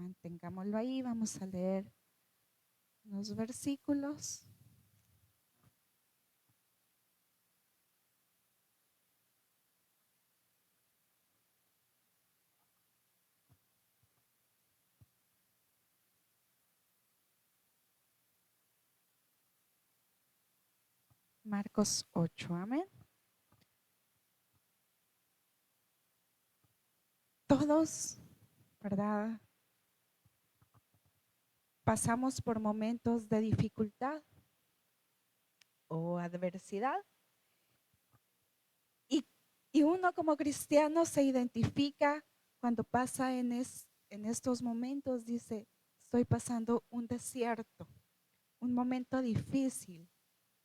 Mantengámoslo ahí, vamos a leer unos versículos. Marcos 8, amén. Todos, ¿verdad? Pasamos por momentos de dificultad o adversidad. Y uno como cristiano se identifica cuando pasa en estos momentos, dice, estoy pasando un desierto, un momento difícil,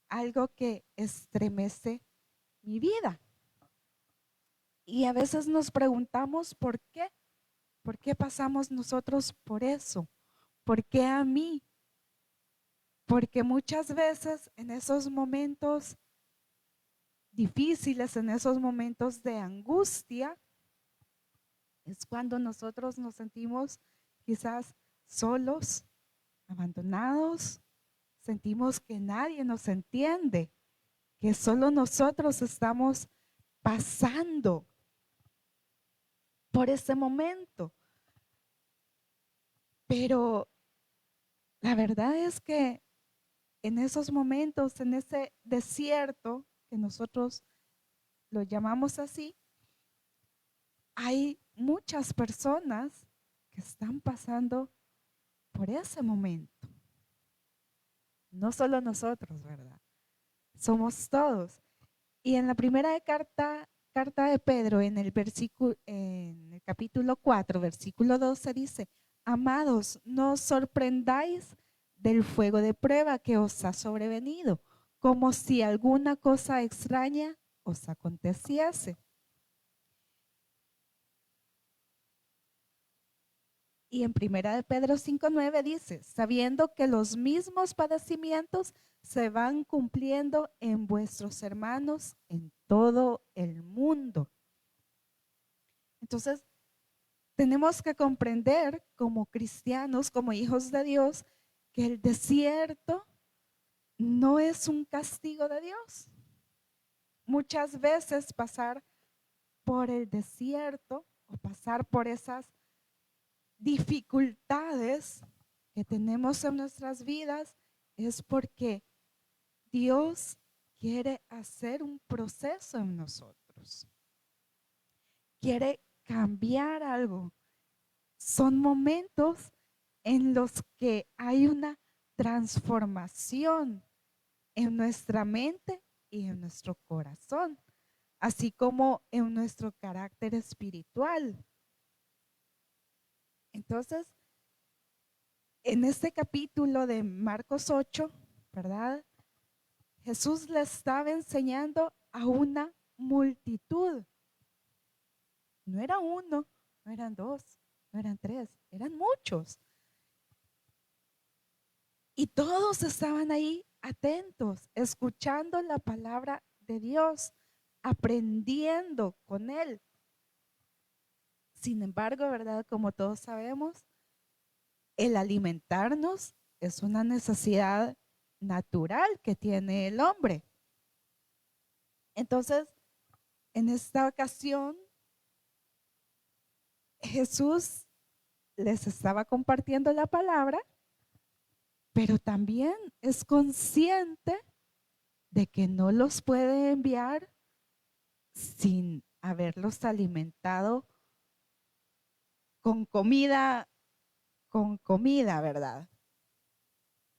algo que estremece mi vida. Y a veces nos preguntamos por qué pasamos nosotros por eso, por qué a mí, porque muchas veces en esos momentos difíciles, en esos momentos de angustia, es cuando nosotros nos sentimos quizás solos, abandonados, sentimos que nadie nos entiende, que solo nosotros estamos pasando por ese momento. Pero la verdad es que en esos momentos, en ese desierto, que nosotros lo llamamos así, hay muchas personas que están pasando por ese momento. No solo nosotros, ¿verdad? Somos todos. Y en la primera carta de Pedro, en el capítulo 4, versículo 12, dice, amados, no os sorprendáis del fuego de prueba que os ha sobrevenido, como si alguna cosa extraña os aconteciese. Y en primera de Pedro 5:9 dice, sabiendo que los mismos padecimientos se van cumpliendo en vuestros hermanos en todo el mundo. Entonces, tenemos que comprender como cristianos, como hijos de Dios, que el desierto no es un castigo de Dios. Muchas veces pasar por el desierto o pasar por esas dificultades que tenemos en nuestras vidas es porque Dios quiere hacer un proceso en nosotros. Quiere cambiar algo. Son momentos en los que hay una transformación en nuestra mente y en nuestro corazón, así como en nuestro carácter espiritual. Entonces, en este capítulo de Marcos 8, ¿verdad? Jesús le estaba enseñando a una multitud. No era uno, no eran dos, no eran tres, eran muchos. Y todos estaban ahí atentos, escuchando la palabra de Dios, aprendiendo con Él. Sin embargo, ¿verdad? Como todos sabemos, el alimentarnos es una necesidad natural que tiene el hombre. Entonces, en esta ocasión, Jesús les estaba compartiendo la palabra, pero también es consciente de que no los puede enviar sin haberlos alimentado con comida, ¿verdad?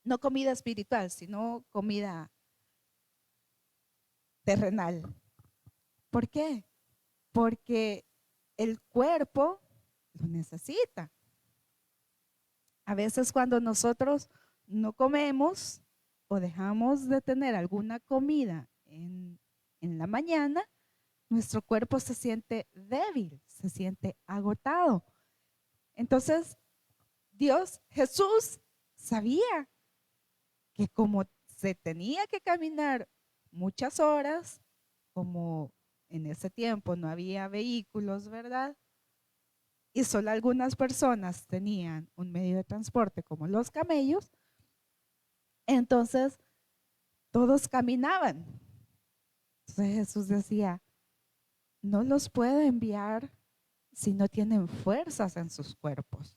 No comida espiritual, sino comida terrenal. ¿Por qué? Porque el cuerpo lo necesita. A veces cuando nosotros no comemos o dejamos de tener alguna comida en la mañana, nuestro cuerpo se siente débil, se siente agotado. Entonces, Jesús sabía que como se tenía que caminar muchas horas, como en ese tiempo no había vehículos, ¿verdad? y solo algunas personas tenían un medio de transporte como los camellos, entonces todos caminaban. Entonces Jesús decía, no los puedo enviar si no tienen fuerzas en sus cuerpos.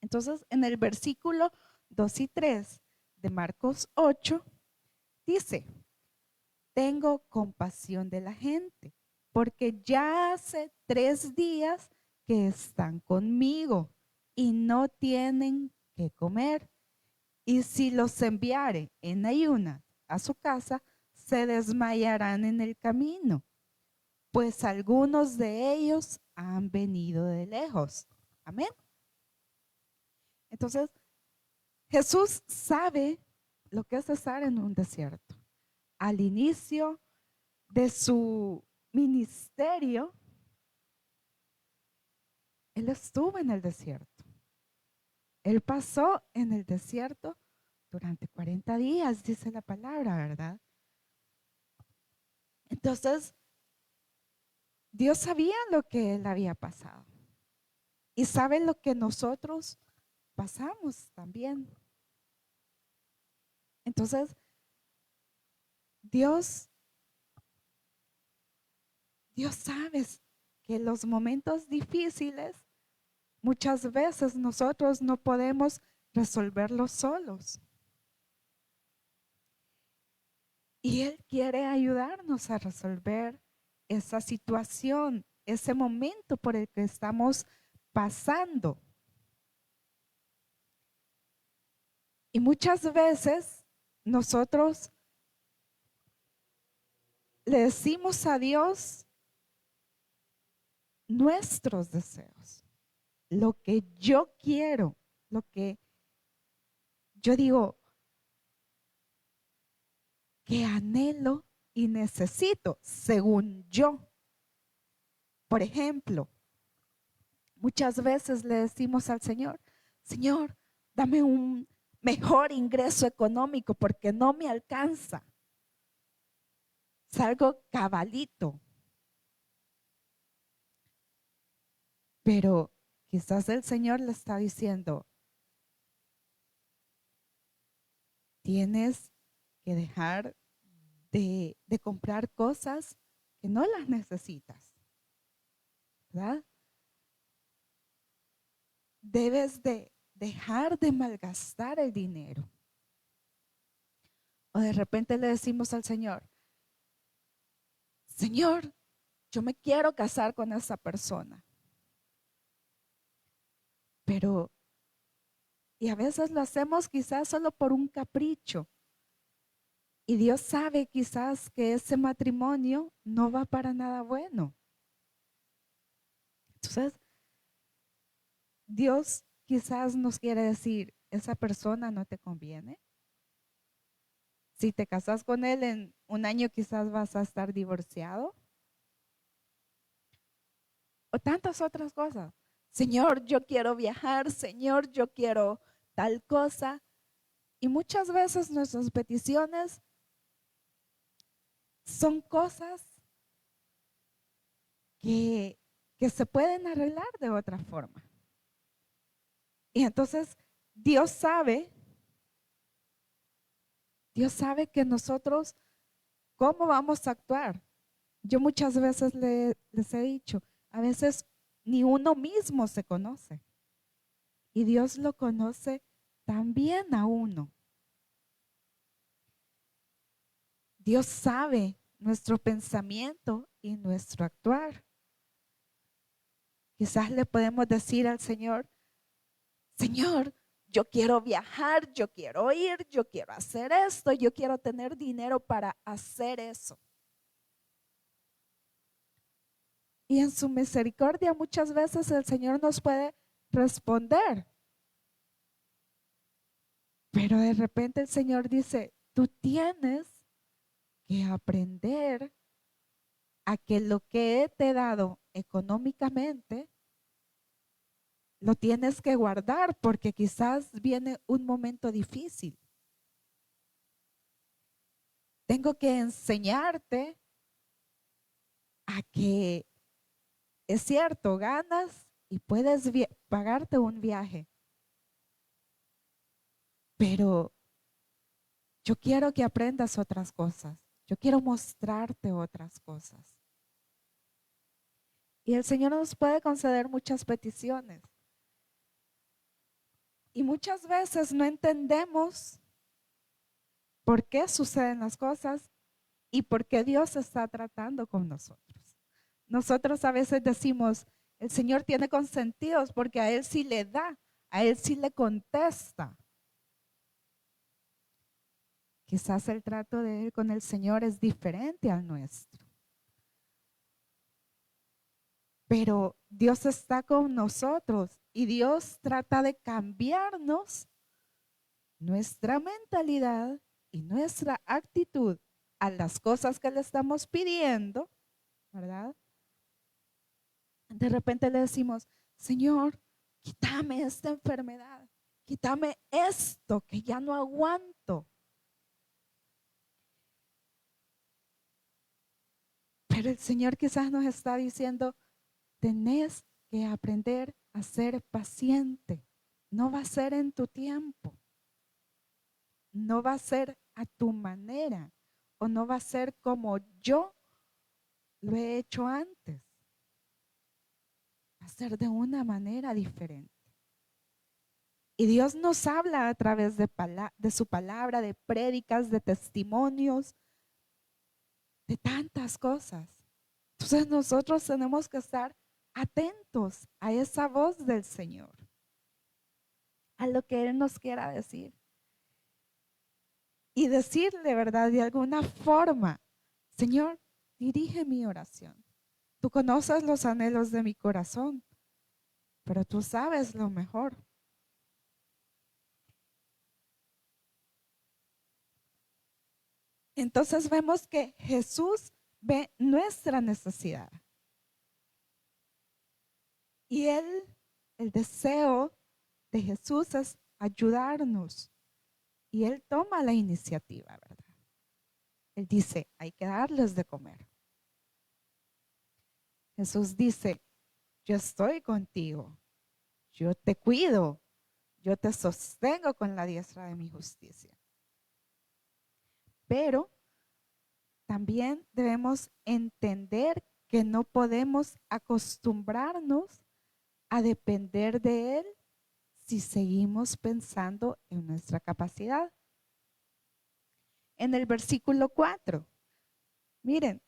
Entonces en el versículo 2 y 3 de Marcos 8 dice, tengo compasión de la gente, porque ya hace 3 días que están conmigo y no tienen que comer. Y si los enviare en ayunas a su casa, se desmayarán en el camino, pues algunos de ellos han venido de lejos. Amén. Entonces, Jesús sabe lo que es estar en un desierto. Al inicio de su ministerio, Él estuvo en el desierto. Él pasó en el desierto durante 40 días, dice la palabra, ¿verdad? Entonces, Dios sabía lo que Él había pasado y sabe lo que nosotros pasamos también. Entonces, Dios sabe que los momentos difíciles muchas veces nosotros no podemos resolverlos solos. Y Él quiere ayudarnos a resolver esa situación, ese momento por el que estamos pasando. Y muchas veces nosotros le decimos a Dios nuestros deseos, lo que yo quiero, lo que yo digo que anhelo y necesito, según yo. Por ejemplo, muchas veces le decimos al Señor, Señor, dame un mejor ingreso económico porque no me alcanza. Salgo cabalito. Pero quizás el Señor le está diciendo, tienes que dejar de comprar cosas que no las necesitas, ¿verdad? Debes de dejar de malgastar el dinero. O de repente le decimos al Señor, Señor, yo me quiero casar con esa persona. Pero, y a veces lo hacemos quizás solo por un capricho. Y Dios sabe quizás que ese matrimonio no va para nada bueno. Entonces, Dios quizás nos quiere decir, esa persona no te conviene. Si te casas con él en un año quizás vas a estar divorciado. O tantas otras cosas. Señor, yo quiero viajar, Señor, yo quiero tal cosa. Y muchas veces nuestras peticiones son cosas que, que se pueden arreglar de otra forma. Y entonces Dios sabe que nosotros, ¿cómo vamos a actuar? Yo muchas veces les he dicho, a veces ni uno mismo se conoce. Y Dios lo conoce también a uno. Dios sabe nuestro pensamiento y nuestro actuar. Quizás le podemos decir al Señor, Señor, yo quiero viajar, yo quiero ir, yo quiero hacer esto, yo quiero tener dinero para hacer eso. Y en su misericordia muchas veces el Señor nos puede responder. Pero de repente el Señor dice, tú tienes que aprender a que lo que te he dado económicamente, lo tienes que guardar porque quizás viene un momento difícil. Tengo que enseñarte a que Es cierto, ganas y puedes pagarte un viaje, pero yo quiero que aprendas otras cosas. Yo quiero mostrarte otras cosas. Y el Señor nos puede conceder muchas peticiones. Y muchas veces no entendemos por qué suceden las cosas y por qué Dios está tratando con nosotros. Nosotros a veces decimos, el Señor tiene consentidos porque a Él sí le da, a Él sí le contesta. Quizás el trato de Él con el Señor es diferente al nuestro. Pero Dios está con nosotros y Dios trata de cambiarnos nuestra mentalidad y nuestra actitud a las cosas que le estamos pidiendo, ¿verdad? De repente le decimos, Señor, quítame esta enfermedad, quítame esto que ya no aguanto. Pero el Señor quizás nos está diciendo, tenés que aprender a ser paciente. No va a ser en tu tiempo. No va a ser a tu manera. O no va a ser como yo lo he hecho antes. Va a ser de una manera diferente. Y Dios nos habla a través de su palabra, de prédicas, de testimonios, de tantas cosas. Entonces nosotros tenemos que estar atentos a esa voz del Señor, a lo que Él nos quiera decir. Y decirle, ¿verdad? De alguna forma, Señor, dirige mi oración. Tú conoces los anhelos de mi corazón, pero tú sabes lo mejor. Entonces vemos que Jesús ve nuestra necesidad. Y el deseo de Jesús es ayudarnos. Y Él toma la iniciativa, ¿verdad? Él dice, hay que darles de comer. Jesús dice, yo estoy contigo, yo te cuido, yo te sostengo con la diestra de mi justicia. Pero también debemos entender que no podemos acostumbrarnos a depender de Él si seguimos pensando en nuestra capacidad. En el versículo 4, miren,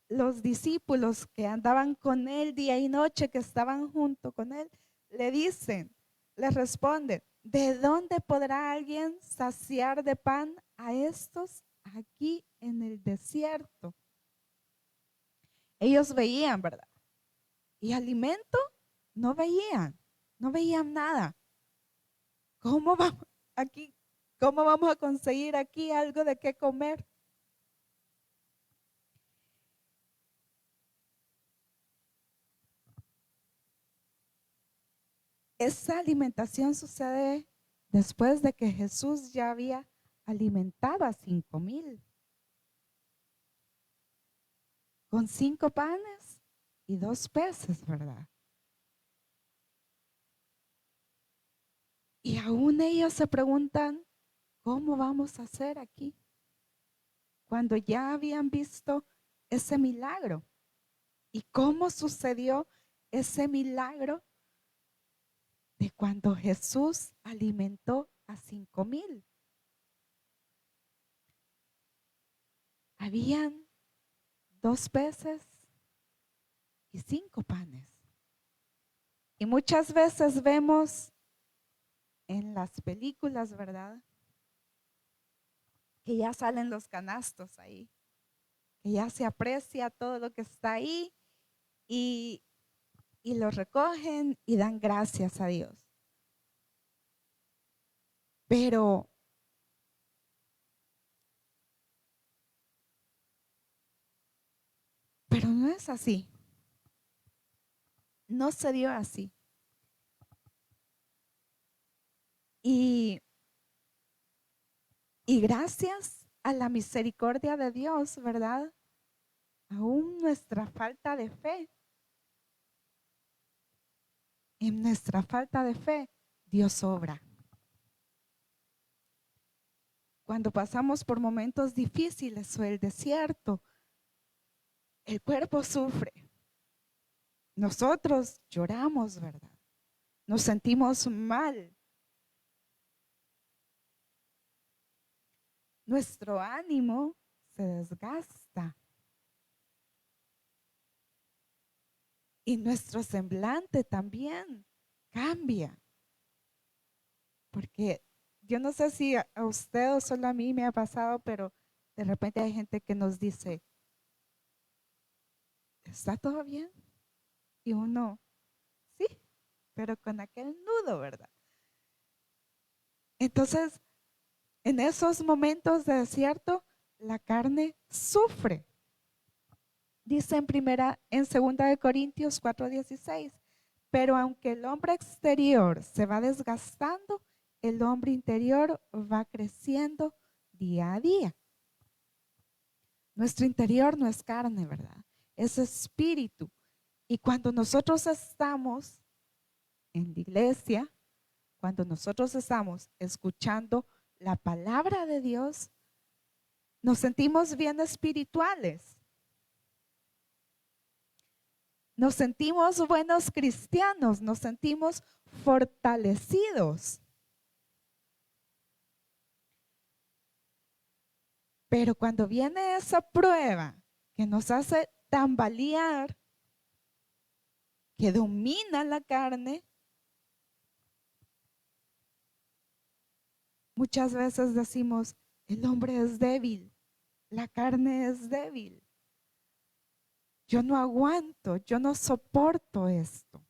los discípulos que andaban con Él día y noche, que estaban junto con Él, le dicen, le responden, ¿de dónde podrá alguien saciar de pan a estos aquí en el desierto? Ellos veían, ¿verdad? Y alimento no veían, no veían nada. ¿Cómo vamos aquí? ¿Cómo vamos a conseguir aquí algo de qué comer? Esa alimentación sucede después de que Jesús ya había alimentado a 5,000 con 5 panes y 2 peces, ¿verdad? Y aún ellos se preguntan, ¿cómo vamos a hacer aquí? Cuando ya habían visto ese milagro. ¿Y cómo sucedió ese milagro de cuando Jesús alimentó a 5,000? Habían 2 peces y 5 panes. Y muchas veces vemos en las películas, ¿verdad? Que ya salen los canastos ahí, que ya se aprecia todo lo que está ahí y, y lo recogen y dan gracias a Dios. Pero no es así. No se dio así. Y, y gracias a la misericordia de Dios, ¿verdad? Aún nuestra falta de fe En nuestra falta de fe, Dios obra. Cuando pasamos por momentos difíciles o el desierto, el cuerpo sufre. Nosotros lloramos, ¿verdad? Nos sentimos mal. Nuestro ánimo se desgasta. Y nuestro semblante también cambia. Porque yo no sé si a usted o solo a mí me ha pasado, pero de repente hay gente que nos dice, ¿está todo bien? Y uno, sí, pero con aquel nudo, ¿verdad? Entonces, en esos momentos de desierto, la carne sufre. Dice en 2 Corintios 4:16, pero aunque el hombre exterior se va desgastando, el hombre interior va creciendo día a día. Nuestro interior no es carne, ¿verdad? Es espíritu. Y cuando nosotros estamos en la iglesia, cuando nosotros estamos escuchando la palabra de Dios, nos sentimos bien espirituales. Nos sentimos buenos cristianos, nos sentimos fortalecidos. Pero cuando viene esa prueba que nos hace tambalear, que domina la carne, muchas veces decimos, el hombre es débil, la carne es débil. Yo no aguanto, yo no soporto esto.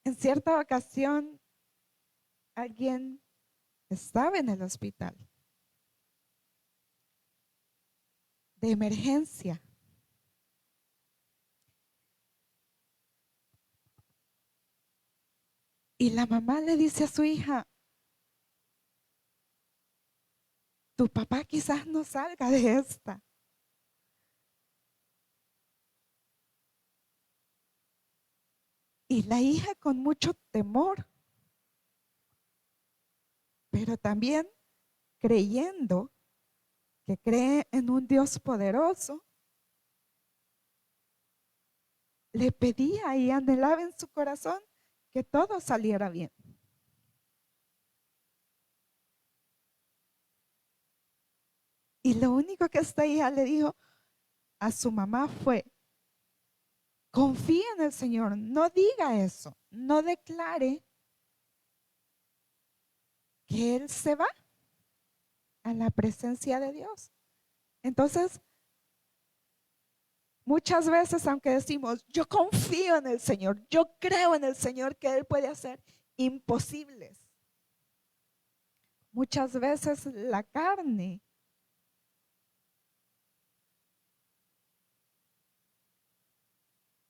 En cierta ocasión, alguien estaba en el hospital de emergencia. Y la mamá le dice a su hija, tu papá quizás no salga de esta. Y la hija con mucho temor, pero también creyendo que cree en un Dios poderoso, le pedía y anhelaba en su corazón que todo saliera bien. Y lo único que esta hija le dijo a su mamá fue, confía en el Señor, no diga eso, no declare que Él se va a la presencia de Dios. Entonces, muchas veces, aunque decimos, yo confío en el Señor, yo creo en el Señor que Él puede hacer imposibles. Muchas veces la carne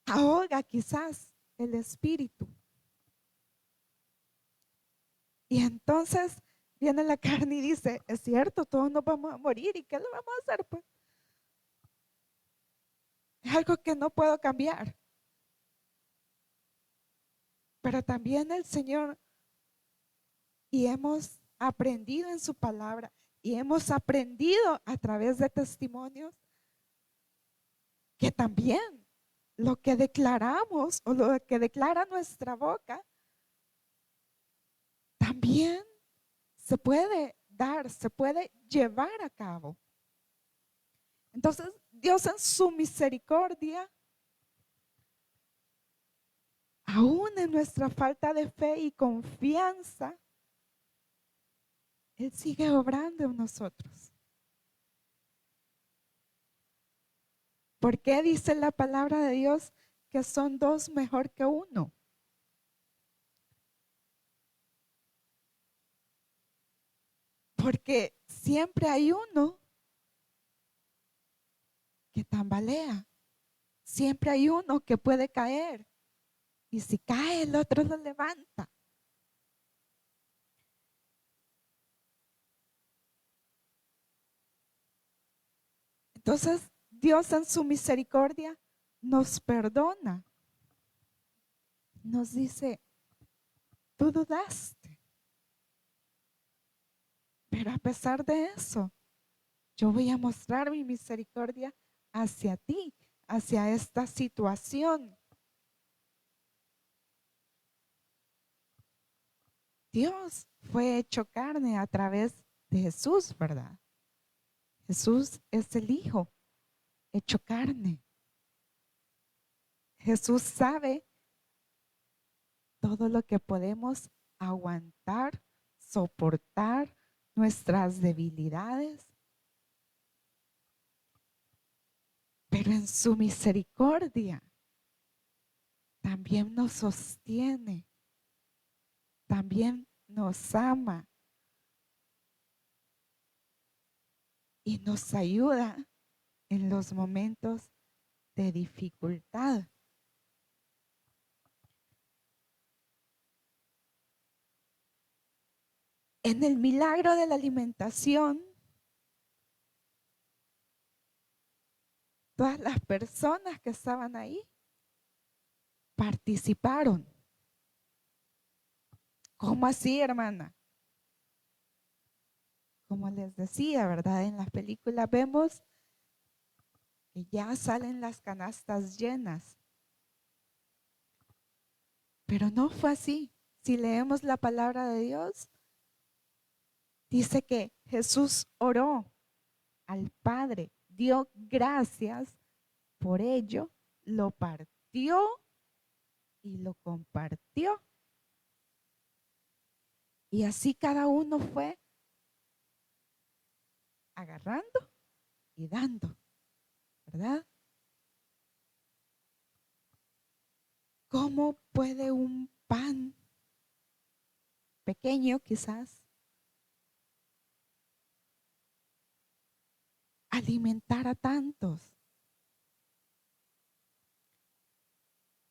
ahoga quizás el espíritu. Y entonces viene la carne y dice, es cierto, todos nos vamos a morir. ¿Y qué le vamos a hacer? Pues es algo que no puedo cambiar. Pero también el Señor, y hemos aprendido en su palabra, y hemos aprendido a través de testimonios, que también lo que declaramos o lo que declara nuestra boca, también se puede dar, se puede llevar a cabo. Entonces, Dios en su misericordia, aún en nuestra falta de fe y confianza, Él sigue obrando en nosotros. ¿Por qué dice la palabra de Dios que son dos mejor que uno? Porque siempre hay uno que tambalea, siempre hay uno que puede caer, y si cae el otro lo levanta. Entonces, Dios en su misericordia nos perdona. Nos dice, tú dudaste, pero a pesar de eso, yo voy a mostrar mi misericordia hacia ti, hacia esta situación. Dios fue hecho carne a través de Jesús, ¿verdad? Jesús es el Hijo hecho carne. Jesús sabe todo lo que podemos aguantar, soportar, nuestras debilidades. Pero en su misericordia también nos sostiene, también nos ama y nos ayuda en los momentos de dificultad. En el milagro de la alimentación, todas las personas que estaban ahí participaron. ¿Cómo así, hermana? Como les decía, ¿verdad? En las películas vemos que ya salen las canastas llenas. Pero no fue así. Si leemos la palabra de Dios, dice que Jesús oró al Padre, dio gracias por ello, lo partió y lo compartió. Y así cada uno fue agarrando y dando, ¿verdad? ¿Cómo puede un pan pequeño quizás alimentar a tantos?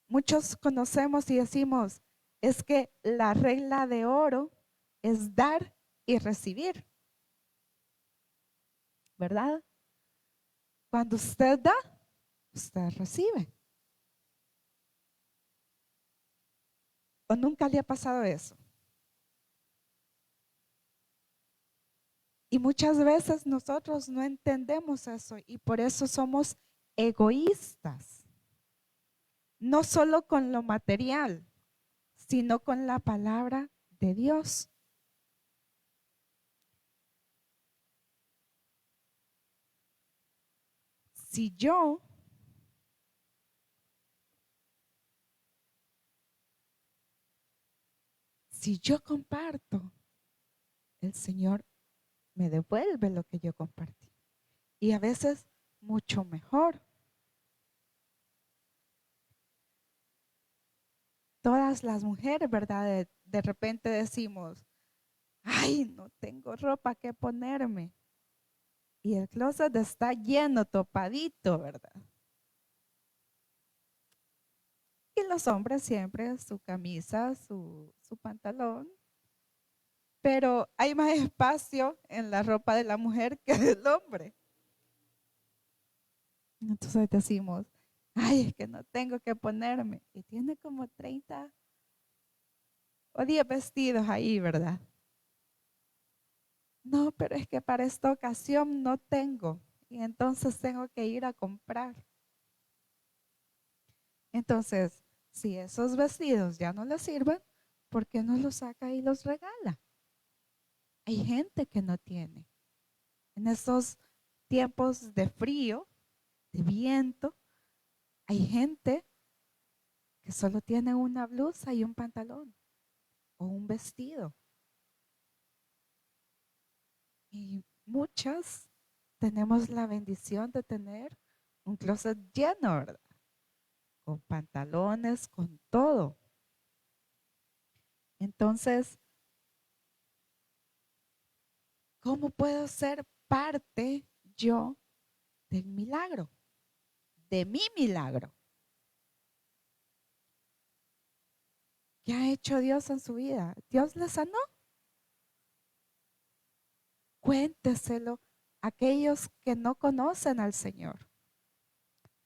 Muchos conocemos y decimos, es que la regla de oro es dar y recibir, ¿verdad? Cuando usted da, usted recibe. ¿O nunca le ha pasado eso? Y muchas veces nosotros no entendemos eso y por eso somos egoístas. No solo con lo material, sino con la palabra de Dios. Si yo comparto, el Señor me devuelve lo que yo compartí. Y a veces mucho mejor. Todas las mujeres, ¿verdad? De repente decimos, ay, no tengo ropa que ponerme. Y el closet está lleno, topadito, ¿verdad? Y los hombres siempre su camisa, su pantalón. Pero hay más espacio en la ropa de la mujer que del hombre. Entonces decimos, ay, es que no tengo que ponerme. Y tiene como 30 o 10 vestidos ahí, ¿verdad? No, pero es que para esta ocasión no tengo. Y entonces tengo que ir a comprar. Entonces, si esos vestidos ya no le sirven, ¿por qué no los saca y los regala? Hay gente que no tiene. En estos tiempos de frío, de viento, hay gente que solo tiene una blusa y un pantalón o un vestido. Y muchas tenemos la bendición de tener un closet lleno, ¿verdad? Con pantalones, con todo. Entonces, ¿cómo puedo ser parte yo del milagro? De mi milagro. ¿Qué ha hecho Dios en su vida? ¿Dios le sanó? Cuénteselo a aquellos que no conocen al Señor.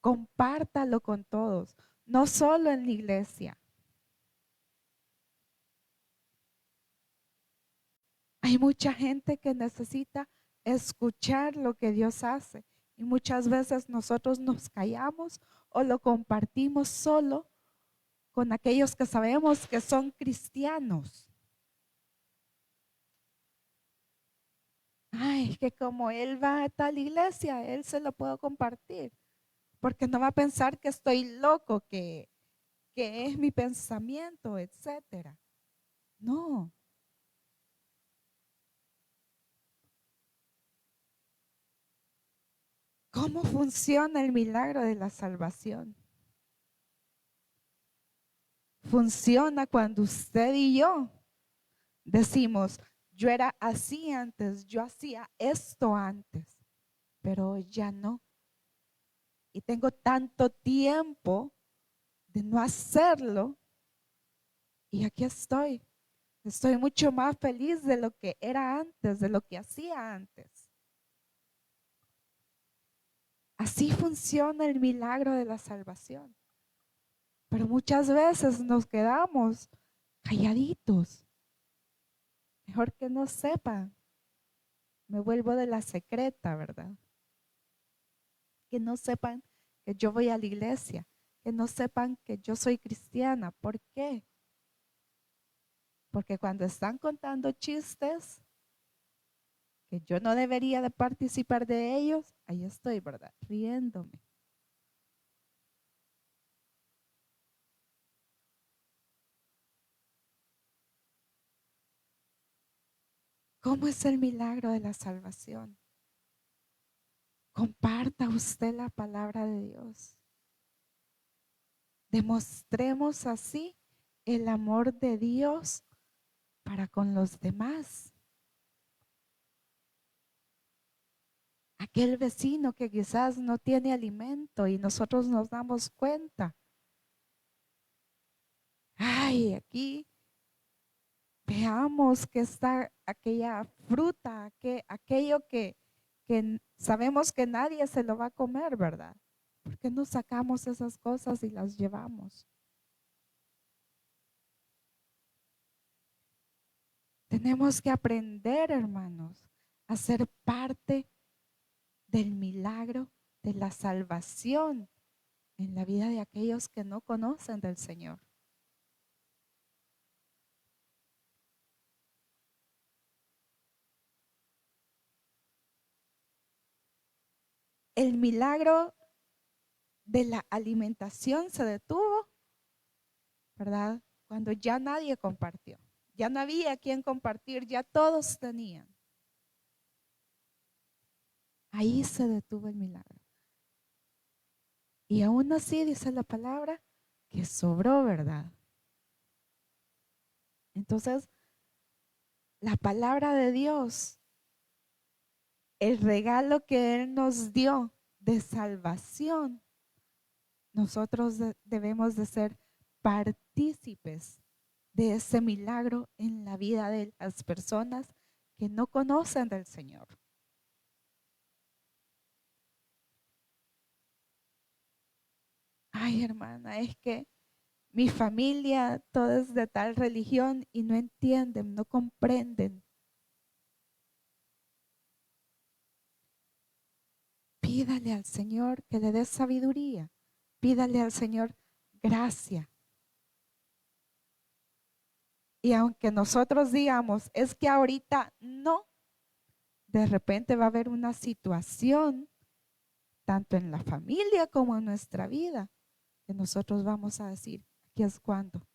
compártalo con todos, no solo en la iglesia. Hay mucha gente que necesita escuchar lo que Dios hace y muchas veces nosotros nos callamos o lo compartimos solo con aquellos que sabemos que son cristianos. Ay, que como él va a tal iglesia, él se lo puedo compartir, porque no va a pensar que estoy loco, que es mi pensamiento, etcétera. No. ¿Cómo funciona el milagro de la salvación? Funciona cuando usted y yo decimos, yo era así antes, yo hacía esto antes, pero hoy ya no. Y tengo tanto tiempo de no hacerlo y aquí estoy. Estoy mucho más feliz de lo que era antes, de lo que hacía antes. Así funciona el milagro de la salvación. Pero muchas veces nos quedamos calladitos. Mejor que no sepan. Me vuelvo de la secreta, ¿verdad? Que no sepan que yo voy a la iglesia. Que no sepan que yo soy cristiana. ¿Por qué? Porque cuando están contando chistes que yo no debería de participar de ellos, ahí estoy, ¿verdad? Riéndome. ¿Cómo es el milagro de la salvación? Comparta usted la palabra de Dios. Demostremos así el amor de Dios para con los demás. Aquel vecino que quizás no tiene alimento y nosotros nos damos cuenta. Ay, aquí veamos que está aquella fruta, aquello que sabemos que nadie se lo va a comer, ¿verdad? ¿Por qué no sacamos esas cosas y las llevamos? Tenemos que aprender, hermanos, a ser parte del milagro de la salvación en la vida de aquellos que no conocen del Señor. El milagro de la alimentación se detuvo, ¿verdad? Cuando ya nadie compartió. Ya no había quien compartir, ya todos tenían. Ahí se detuvo el milagro. Y aún así dice la palabra que sobró, ¿verdad? Entonces, la palabra de Dios, el regalo que Él nos dio de salvación, nosotros debemos de ser partícipes de ese milagro en la vida de las personas que no conocen del Señor. Ay, hermana, es que mi familia, toda es de tal religión y no entienden, no comprenden. Pídale al Señor que le dé sabiduría. Pídale al Señor gracia. Y aunque nosotros digamos, es que ahorita no, de repente va a haber una situación, tanto en la familia como en nuestra vida, que nosotros vamos a decir, aquí es cuando.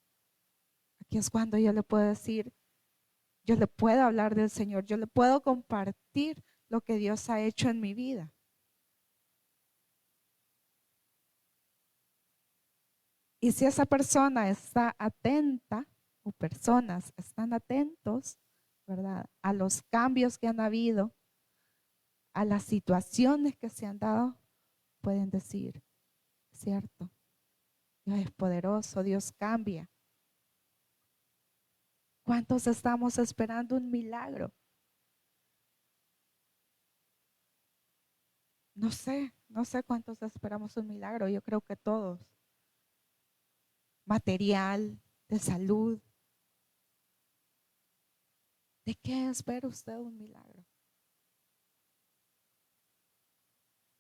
Aquí es cuando yo le puedo decir, yo le puedo hablar del Señor, yo le puedo compartir lo que Dios ha hecho en mi vida. Y si esa persona está atenta, o personas están atentos, ¿verdad? A los cambios que han habido, a las situaciones que se han dado, pueden decir, cierto, Dios es poderoso, Dios cambia. ¿Cuántos estamos esperando un milagro? No sé, No sé cuántos esperamos un milagro, yo creo que todos. Material, de salud. ¿De qué espera usted un milagro?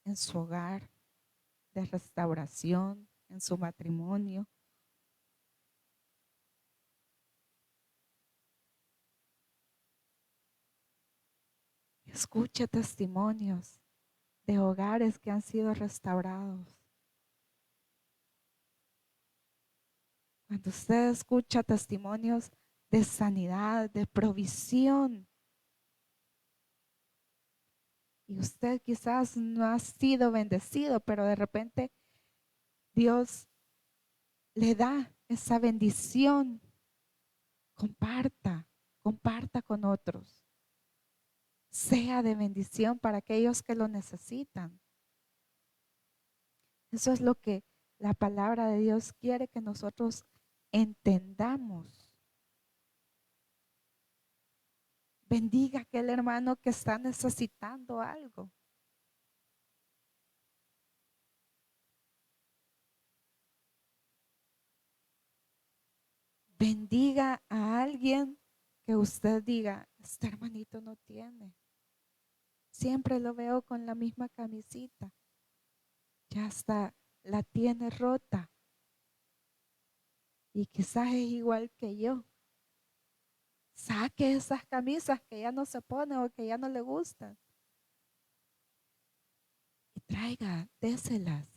En su hogar, de restauración, en su matrimonio. Escuche testimonios de hogares que han sido restaurados. Cuando usted escucha testimonios de sanidad, de provisión, y usted quizás no ha sido bendecido, pero de repente Dios le da esa bendición, comparta, comparta con otros. Sea de bendición para aquellos que lo necesitan. Eso es lo que la palabra de Dios quiere que nosotros entendamos. Bendiga a aquel hermano que está necesitando algo. Bendiga a alguien que usted diga, este hermanito no tiene. Siempre lo veo con la misma camisita. Ya hasta la tiene rota. Y quizás es igual que yo. Saque esas camisas que ya no se pone o que ya no le gustan. Y traiga, déselas.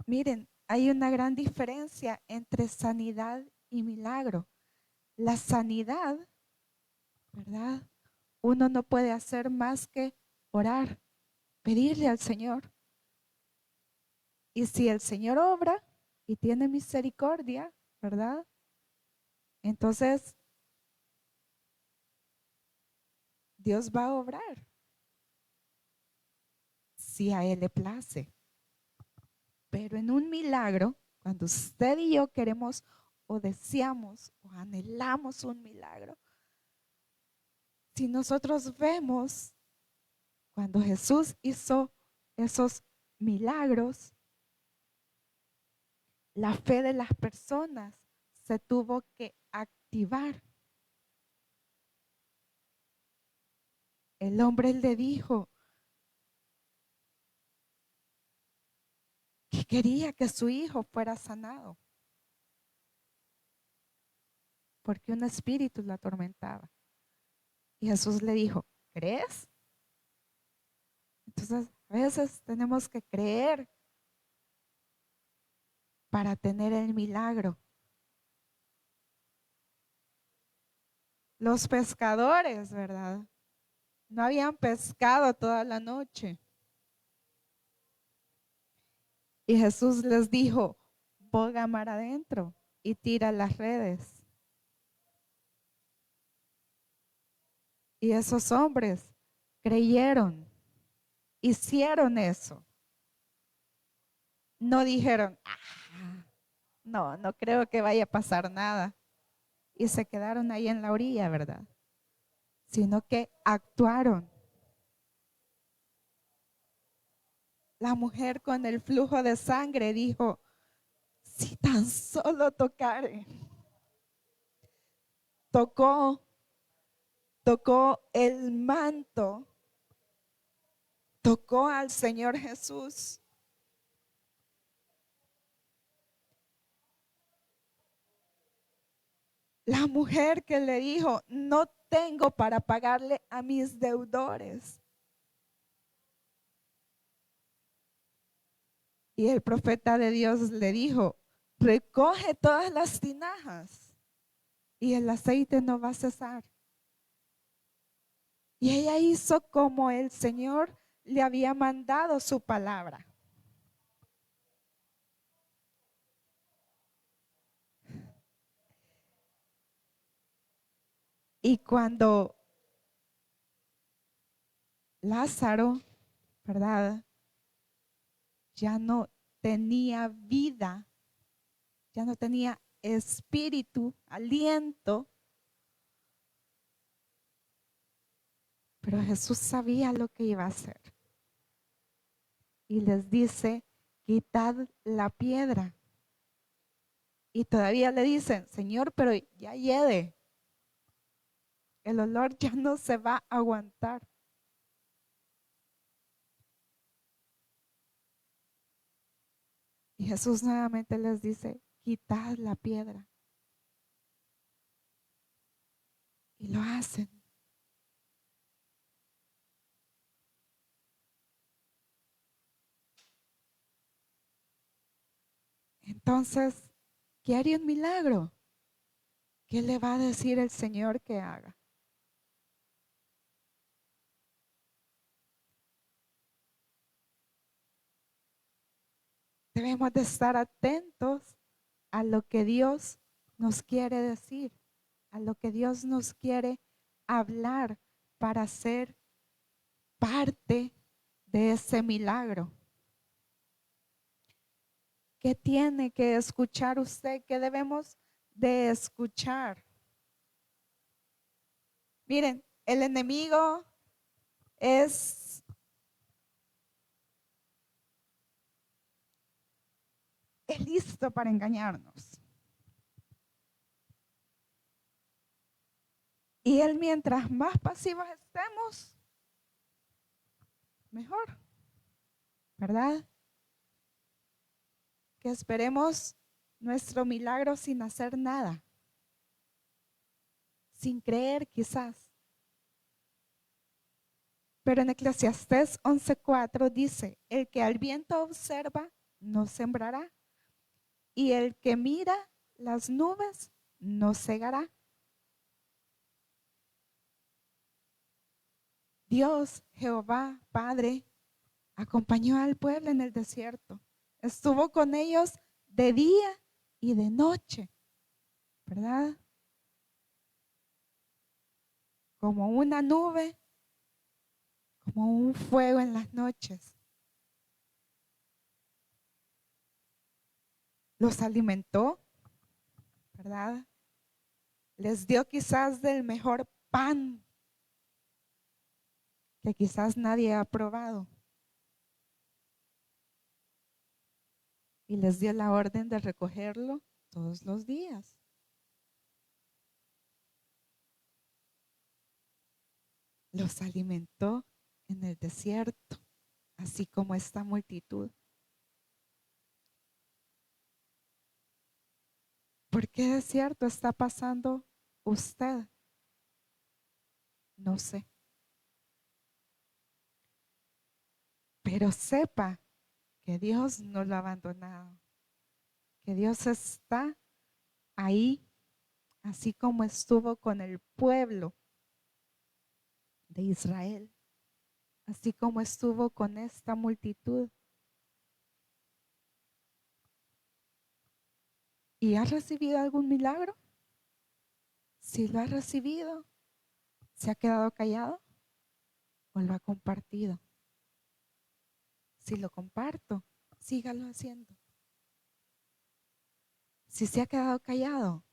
Miren, hay una gran diferencia entre sanidad y milagro. La sanidad, ¿verdad? Uno no puede hacer más que orar, pedirle al Señor. Y si el Señor obra y tiene misericordia, ¿verdad? Entonces, Dios va a obrar si a Él le place. Pero en un milagro, cuando usted y yo queremos o deseamos o anhelamos un milagro, si nosotros vemos cuando Jesús hizo esos milagros, la fe de las personas se tuvo que activar. El hombre le dijo que quería que su hijo fuera sanado porque un espíritu lo atormentaba. Y Jesús le dijo, ¿crees? Entonces, a veces tenemos que creer para tener el milagro. Los pescadores, ¿verdad? No habían pescado toda la noche. Y Jesús les dijo, boga mar adentro y tira las redes. Y esos hombres creyeron, hicieron eso. No dijeron, no, no creo que vaya a pasar nada. Y se quedaron ahí en la orilla, ¿verdad? Sino que actuaron. La mujer con el flujo de sangre dijo, si tan solo tocare, tocó el manto, tocó al Señor Jesús. La mujer que le dijo, no tengo para pagarle a mis deudores. Y el profeta de Dios le dijo, recoge todas las tinajas y el aceite no va a cesar. Y ella hizo como el Señor le había mandado su palabra. Y cuando Lázaro, ¿verdad? Ya no tenía vida, ya no tenía espíritu, aliento. Pero Jesús sabía lo que iba a hacer. Y les dice, quitad la piedra. Y todavía le dicen, Señor, pero ya hiede. El olor ya no se va a aguantar. Y Jesús nuevamente les dice, quitad la piedra. Y lo hacen. Entonces, ¿qué haría un milagro? ¿Qué le va a decir el Señor que haga? Debemos de estar atentos a lo que Dios nos quiere decir, a lo que Dios nos quiere hablar para ser parte de ese milagro. ¿Qué tiene que escuchar usted? ¿Qué debemos de escuchar? Miren, el enemigo es listo para engañarnos. Y él, mientras más pasivos estemos, mejor, ¿verdad? Que esperemos nuestro milagro sin hacer nada, sin creer quizás. Pero en Eclesiastés 11:4 dice, el que al viento observa no sembrará, y el que mira las nubes no cegará. Dios, Jehová, Padre, acompañó al pueblo en el desierto. Estuvo con ellos de día y de noche, ¿verdad? Como una nube, como un fuego en las noches. Los alimentó, ¿verdad? Les dio quizás del mejor pan que quizás nadie ha probado. Y les dio la orden de recogerlo todos los días. Los alimentó en el desierto, así como esta multitud. ¿Por qué desierto está pasando usted? No sé. Pero sepa que Dios no lo ha abandonado, que Dios está ahí, así como estuvo con el pueblo de Israel, así como estuvo con esta multitud. ¿Y ha recibido algún milagro? Si lo ha recibido, ¿se ha quedado callado o lo ha compartido? Si lo comparto, sígalo haciendo. Si se ha quedado callado,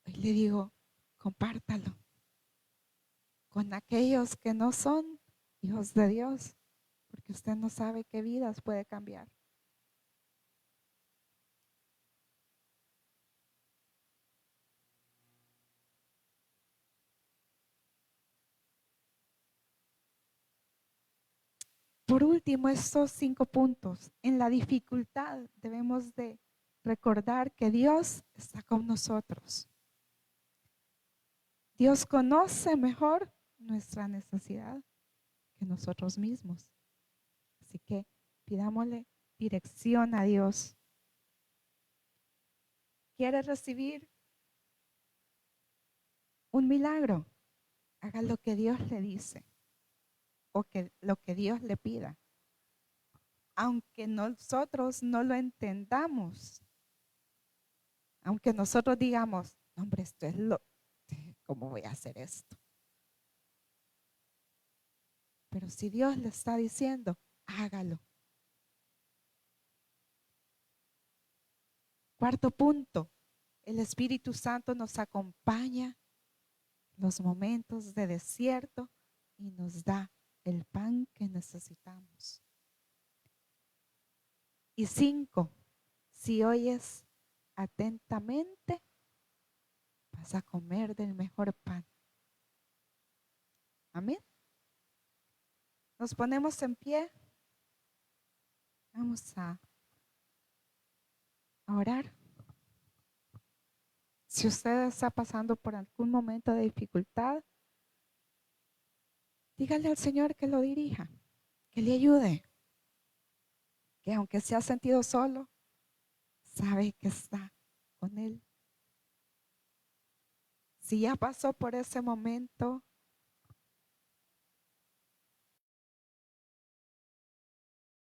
hoy le digo, compártalo con aquellos que no son hijos de Dios, porque usted no sabe qué vidas puede cambiar. Por último, estos 5 puntos. En la dificultad debemos de recordar que Dios está con nosotros. Dios conoce mejor nuestra necesidad que nosotros mismos. Así que pidámosle dirección a Dios. ¿Quiere recibir un milagro? Haga lo que Dios le dice o que lo que Dios le pida. Aunque nosotros no lo entendamos, aunque nosotros digamos, hombre, esto es ¿cómo voy a hacer esto? Pero si Dios le está diciendo, hágalo. Cuarto punto, el Espíritu Santo nos acompaña en los momentos de desierto y nos da el pan que necesitamos. Y 5, si oyes atentamente, vas a comer del mejor pan. Amén. Nos ponemos en pie. Vamos a orar. Si usted está pasando por algún momento de dificultad, dígale al Señor que lo dirija, que le ayude, que aunque se ha sentido solo, sabe que está con Él. Si ya pasó por ese momento